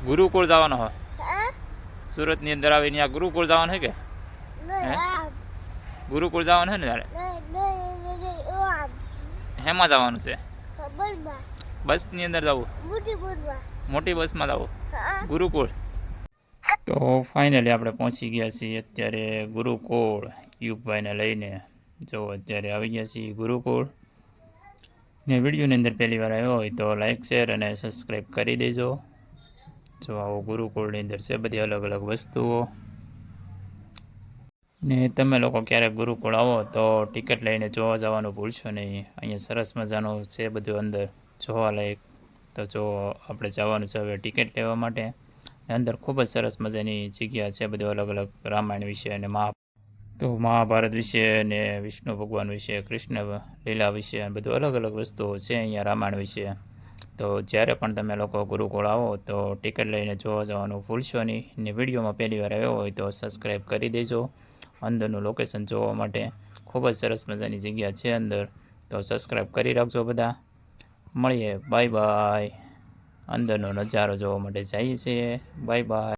ગુરુકુળ જવાનો હો? સુરત ની અંદર આવીને ત્યાં ગુરુકુળ જવાનું છે કે ગુરુકુળ જવાનું છે ને તારે? હેમાં જવાનું છે? બસ ની અંદર જવું? મોટી બસમાં જવું ગુરુકુળ? તો ફાઇનલી આપણે પહોંચી ગયા છીએ અત્યારે ગુરુકુળ યુગભાઈને લઈને. જો અત્યારે આવી ગયા છીએ ગુરુકુળ ને. વિડીયોની અંદર પહેલી વાર આવ્યો હોય તો લાઇક શેર અને સબસ્ક્રાઈબ કરી દેજો. જો આવો ગુરુકુળની અંદર છે બધી અલગ અલગ વસ્તુઓ. ને તમે લોકો ક્યારેક ગુરુકુળ આવો તો ટિકિટ લઈને જોવા જવાનું ભૂલશો નહીં. અહીંયા સરસ મજાનું છે બધું અંદર જોવાલાયક. તો જો આપણે જવાનું છે હવે ટિકિટ લેવા માટે. અંદર ખૂબ જ સરસ મજાની જગ્યા છે, બધું અલગ અલગ રામાયણ વિશે અને મહાભારત વિશે અને વિષ્ણુ ભગવાન વિશે, કૃષ્ણ લીલા વિશે બધું અલગ અલગ વસ્તુઓ છે અહીંયા રામાયણ વિશે. તો જ્યારે પણ તમે લોકો ગુરુકુળ આવો તો ટિકિટ લઈને જોવા જવાનું ભૂલશો નહીં. ને વિડીયોમાં પહેલી વાર આવ્યો હોય તો સબસ્ક્રાઈબ કરી દેજો. અંદરનું લોકેશન જોવા માટે ખૂબ જ સરસ મજાની જગ્યા છે અંદર. તો સબસ્ક્રાઈબ કરી રાખજો બધા. મળીએ, બાય બાય. અંદરનો નજારો જોવા માટે જઈએ છીએ. Bye bye.